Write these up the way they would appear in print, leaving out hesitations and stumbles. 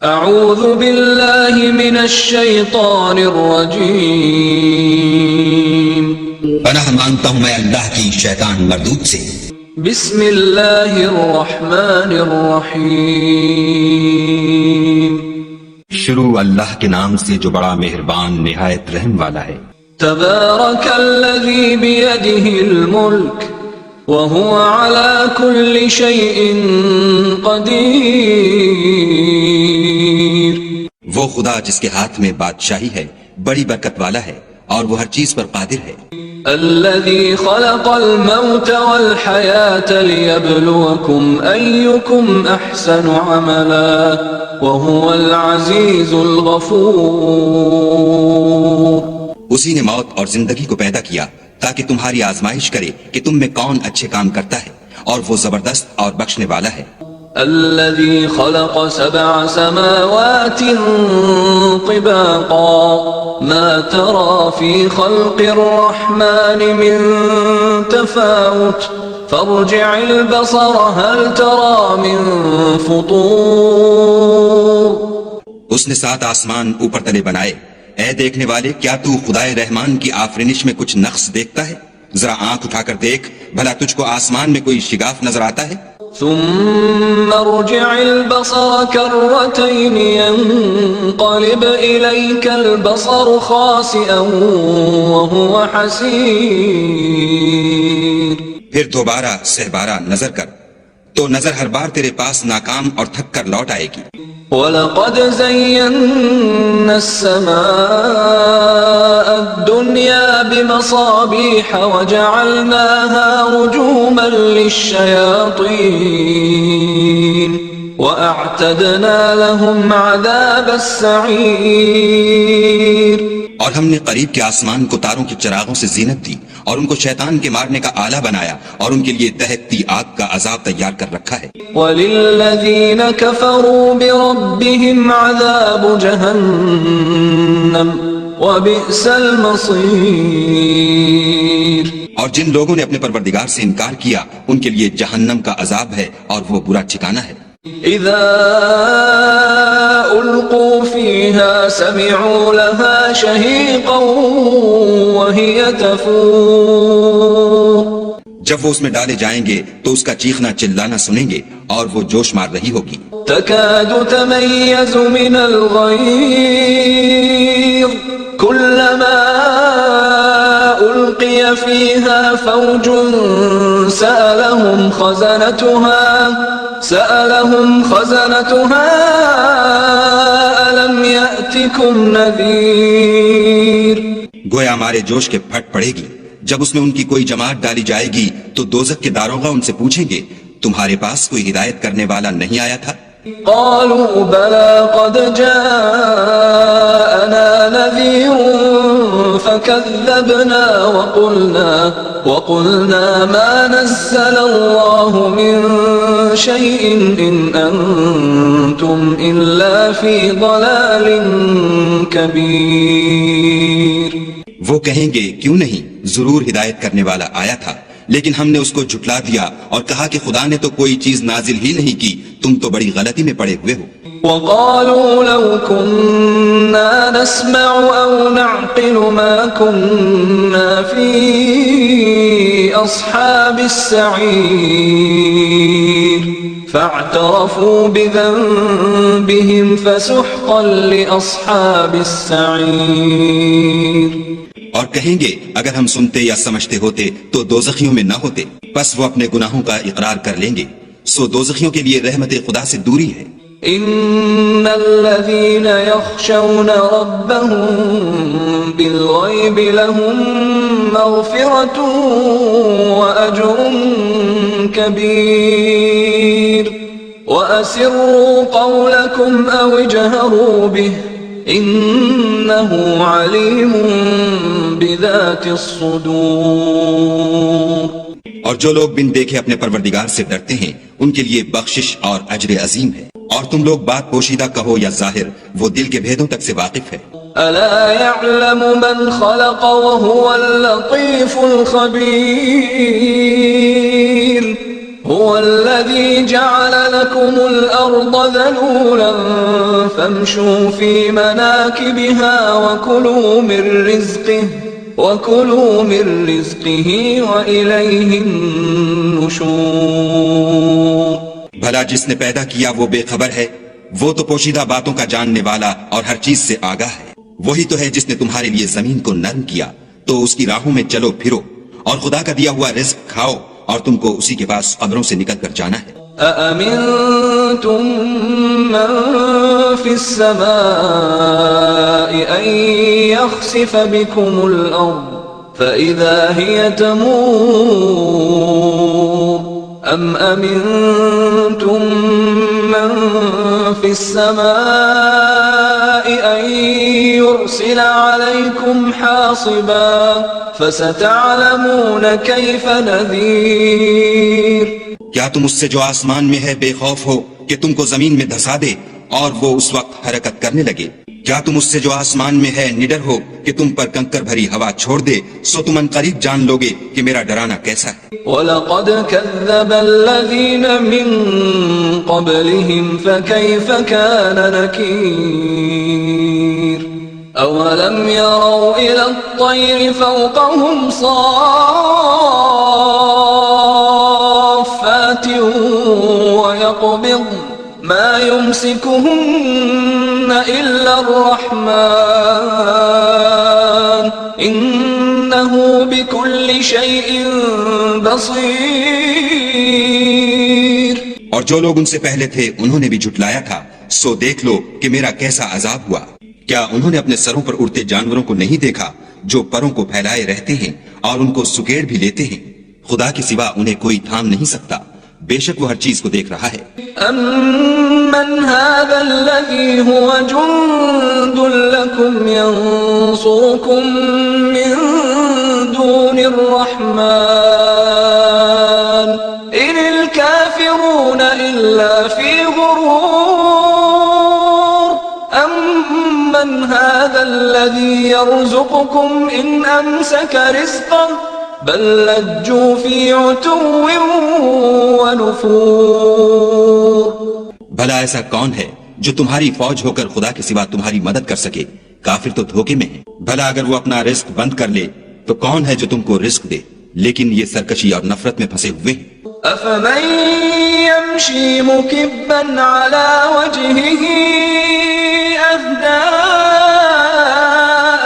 اعوذ باللہ من الشیطان الرجیم، پناہ مانگتا ہوں میں اللہ کی شیطان مردود سے۔ بسم اللہ الرحمن الرحیم، شروع اللہ کے نام سے جو بڑا مہربان نہایت رحم والا ہے۔ تبارک الذی بیدہ الملک وهو على كل شيء قدیر، وہ خدا جس کے ہاتھ میں بادشاہی ہے بڑی برکت والا ہے اور وہ ہر چیز پر قادر ہے۔ الذي خلق الموت والحياة ليبلوكم أيكم أحسن عملا وهو العزيز الغفور، اسی نے موت اور زندگی کو پیدا کیا تاکہ تمہاری آزمائش کرے کہ تم میں کون اچھے کام کرتا ہے، اور وہ زبردست اور بخشنے والا ہے۔ الذي خلق 7 سماوات طباقا ما ترى في خلق الرحمن من تفاوت فارجع البصر هل ترى من فطور۔ اس نے 7 آسمان اوپر تلے بنائے، اے دیکھنے والے کیا تو خدائے رحمان کی آفرینش میں کچھ نقص دیکھتا ہے؟ ذرا آنکھ اٹھا کر دیکھ، بھلا تجھ کو آسمان میں کوئی شگاف نظر آتا ہے؟ ثم ارجع البصر كرتين ينقلب إليك البصر خاسئا وهو حسير، پھر دوبارہ سہبارہ نظر کر تو نظر ہر بار تیرے پاس ناکام اور تھک کر لوٹ آئے گی۔ وَلَقَدْ زَيَّنَّا السَّمَاءَ الدُّنْيَا بِمَصَابِيحَ وَجَعَلْنَاهَا رُجُومًا لِلشَّيَاطِينِ وَأَعْتَدْنَا لَهُمْ عَذَابَ السَّعِيرِ، اور ہم نے قریب کے آسمان کو تاروں کے چراغوں سے زینت دی اور ان کو شیطان کے مارنے کا آلہ بنایا اور ان کے لیے دہکتی آگ کا عذاب تیار کر رکھا ہے۔ وَلِلَّذِينَ كَفَرُوا بِرَبِّهِمْ عَذَابُ جَهَنَّمَ وَبِئْسَ الْمَصِيرُ، اور جن لوگوں نے اپنے پروردگار سے انکار کیا ان کے لیے جہنم کا عذاب ہے اور وہ برا ٹھکانہ ہے۔ اذا القوا فيها سمعوا لها شهيقا وهي تفور، جب وہ اس میں ڈالے جائیں گے تو اس کا چیخنا چلانا سنیں گے اور وہ جوش مار رہی ہوگی۔ تكاد تميز من الغيظ كلما ألقي فيها فوج سألهم خزنتها ألم يأتكم نذير، گویا ہمارے جوش کے پھٹ پڑے گی جب اس میں ان کی کوئی جماعت ڈالی جائے گی تو دوزخ کے داروغہ ان سے پوچھیں گے تمہارے پاس کوئی ہدایت کرنے والا نہیں آیا تھا؟ قالوا بلى قد جاءنا نذير فكذبنا وقلنا ما نزل الله من شيء إن أنتم إلا في ضلال كبير۔ وہ کہیں گے کیوں نہیں، ضرور ہدایت کرنے والا آیا تھا، لیکن ہم نے اس کو جھٹلا دیا اور کہا کہ خدا نے تو کوئی چیز نازل ہی نہیں کی، تم تو بڑی غلطی میں پڑے ہوئے ہو۔ وقالوا لو كنا نسمع أو نعقل ما كنا في أصحاب السعير فاعترفوا بذنبهم فسحقا لأصحاب السعير، اور کہیں گے اگر ہم سنتے یا سمجھتے ہوتے تو دوزخیوں میں نہ ہوتے، پس وہ اپنے گناہوں کا اقرار کر لیں گے، سو دوزخیوں کے لیے رحمت خدا سے دوری ہے۔ ان الذين يخشون ربهم بالغيب لهم مغفرة وأجر كبير، وأسروا قولكم أو اجهروا به إنه عليم بذات الصدور۔ اور جو لوگ بن دیکھے اپنے پروردگار سے ڈرتے ہیں ان کے لیے بخشش اور اجر عظیم ہے، اور تم لوگ بات پوشیدہ کہو یا ظاہر، وہ دل کے بھیدوں تک سے واقف ہے۔ ألا يعلم من خلق وهو اللطيف الخبير، هو الذي جعل لكم الأرض ذلولا فامشوا في مناكبها وكلوا من رزقه وإليه النشور. بھلا جس نے پیدا کیا وہ بے خبر ہے، وہ تو پوشیدہ باتوں کا جاننے والا اور ہر چیز سے آگاہ ہے. وہی تو ہے جس نے تمہارے لیے زمین کو نرم کیا تو اس کی راہوں میں چلو پھرو، اور خدا کا دیا ہوا رزق کھاؤ، اور تم کو اسی کے پاس قبروں سے نکل کر جانا ہے. أأمنتم من في السماء أن يخسف بكم الأرض فإذا هي تمور أم أمنتم من في السماء أن يرسل عليكم حاصبا فستعلمون كيف نذير. کیا تم اس سے جو آسمان میں ہے بے خوف ہو کہ تم کو زمین میں دھسا دے اور وہ اس وقت حرکت کرنے لگے؟ کیا تم اس سے جو آسمان میں ہے نڈر ہو کہ تم پر کنکر بھری ہوا چھوڑ دے؟ سو تم ان قریب جان لوگے کہ میرا ڈرانا کیسا ہے. وَلَقَدْ كَذَّبَ الَّذِينَ مِن قَبْلِهِمْ فَكَيْفَ كَانَ نَكِيرِ. أَوَلَمْ يَرَوْا إِلَى الطَّيْرِ فَوْقَهُمْ صَافَّاتٍ وَيَقْبِضْنَ مَا يُمْسِكُهُنَّ إِلَّا الرَّحْمَنُ إِنَّهُ بِكُلِّ شَيْءٍ بَصِيرٌ. اور جو لوگ ان سے پہلے تھے انہوں نے بھی جھٹلایا تھا، سو دیکھ لو کہ میرا کیسا عذاب ہوا. کیا انہوں نے اپنے سروں پر اڑتے جانوروں کو نہیں دیکھا جو پروں کو پھیلائے رہتے ہیں اور ان کو سکیڑ بھی لیتے ہیں؟ خدا کے سوا انہیں کوئی تھام نہیں سکتا، بے شک وہ ہر چیز کو دیکھ رہا ہے. أَمَّنْ هَذَا الَّذِي هُوَ جُنْدٌ لَكُمْ يَنْصُرُكُمْ مِنْ دُونِ الرَّحْمَنِ إِنِ الْكَافِرُونَ إِلَّا فِي غُرُورٍ أَمَّنْ هَذَا الَّذِي يَرْزُقُكُمْ إِنْ أَمْسَكَ رِزْقَهُ بل لجوا في عتو ونفور. بھلا ایسا کون ہے جو تمہاری فوج ہو کر خدا کے سوا تمہاری مدد کر سکے؟ کافر تو دھوکے میں ہے. بھلا اگر وہ اپنا رزق بند کر لے تو کون ہے جو تم کو رزق دے؟ لیکن یہ سرکشی اور نفرت میں پھنسے ہوئے ہیں. أفمن يمشي مكبا على وجهه أهدى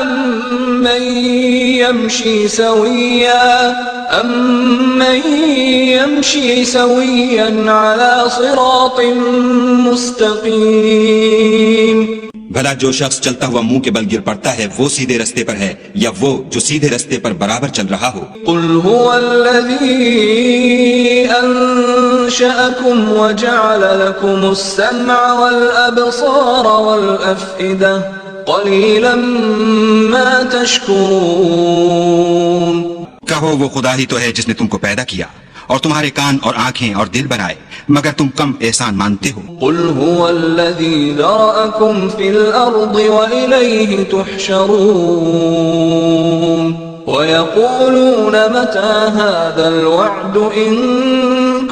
أمن يمشي سويا على صراط مستقيم. بھلا جو شخص چلتا ہوا منہ کے بل گر پڑتا ہے وہ سیدھے رستے پر ہے یا وہ جو سیدھے رستے پر برابر چل رہا ہو؟ قل هو الذي أنشأكم وجعل لكم السمع والأبصار والأفئدة قليلا ما تشكرون. کہو وہ خدا ہی تو ہے جس نے تم کو پیدا کیا اور تمہارے کان اور آنکھیں اور دل بنائے، مگر تم کم احسان مانتے ہو. قل هو الذي ذرأكم في الأرض وإليه تحشرون. ويقولون متى هذا الوعد إن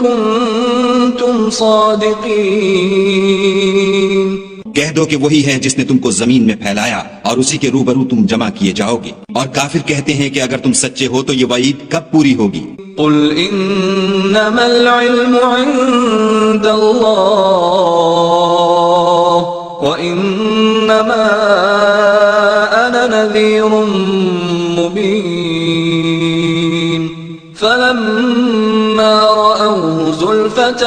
كنتم صادقين. کہہ دو کہ وہی ہے جس نے تم کو زمین میں پھیلایا اور اسی کے روبرو تم جمع کیے جاؤ گے. اور کافر کہتے ہیں کہ اگر تم سچے ہو تو یہ وعید کب پوری ہوگی؟ قل انما العلم عند الله وانما انا نذير مبين. فلما رأوه زلفة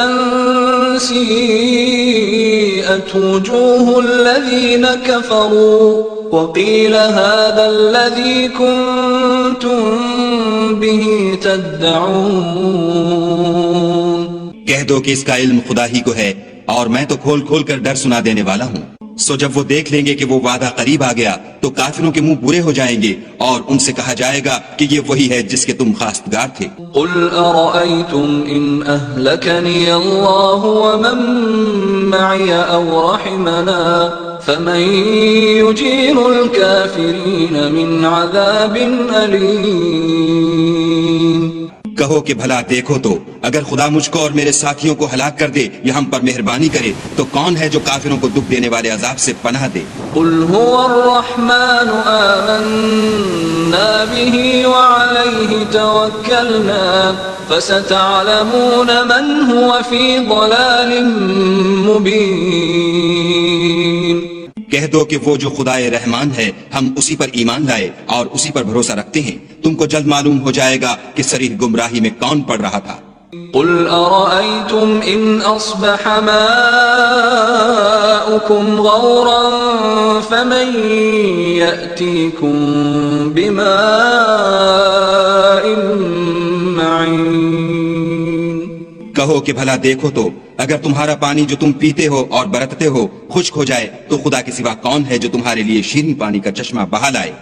سيئت وجوه الذين كفروا وقيل هذا الذي كنتم به تدعون. کہہ دو کہ اس کا علم خدا ہی کو ہے اور میں تو کھول کھول کر ڈر سنا دینے والا ہوں. سو جب وہ دیکھ لیں گے کہ وہ وعدہ قریب آ گیا تو کافروں کے منہ برے ہو جائیں گے اور ان سے کہا جائے گا کہ یہ وہی ہے جس کے تم خواستگار تھے. قل أرأيتم إن أهلكني الله ومن معي أو رحمنا فمن يجير الكافرين من عذاب أليم. کہو کہ بھلا دیکھو تو اگر خدا مجھ کو اور میرے ساتھیوں کو ہلاک کر دے یا ہم پر مہربانی کرے تو کون ہے جو کافروں کو دکھ دینے والے عذاب سے پناہ دے؟ قل هو الرحمن آمنا به وعليه توكلنا فستعلمون من هو في ضلال مبين. کہہ دو کہ وہ جو خدائے رحمان ہے ہم اسی پر ایمان لائے اور اسی پر بھروسہ رکھتے ہیں، تم کو جلد معلوم ہو جائے گا کہ صریح گمراہی میں کون پڑ رہا تھا. قل أرأيتم إن أصبح ماؤكم غورا فمن يأتيكم بماء معين. کہو کہ بھلا دیکھو تو اگر تمہارا پانی جو تم پیتے ہو اور برتتے ہو خشک ہو جائے تو خدا کے سوا کون ہے جو تمہارے لیے شیریں پانی کا چشمہ بہا لائے؟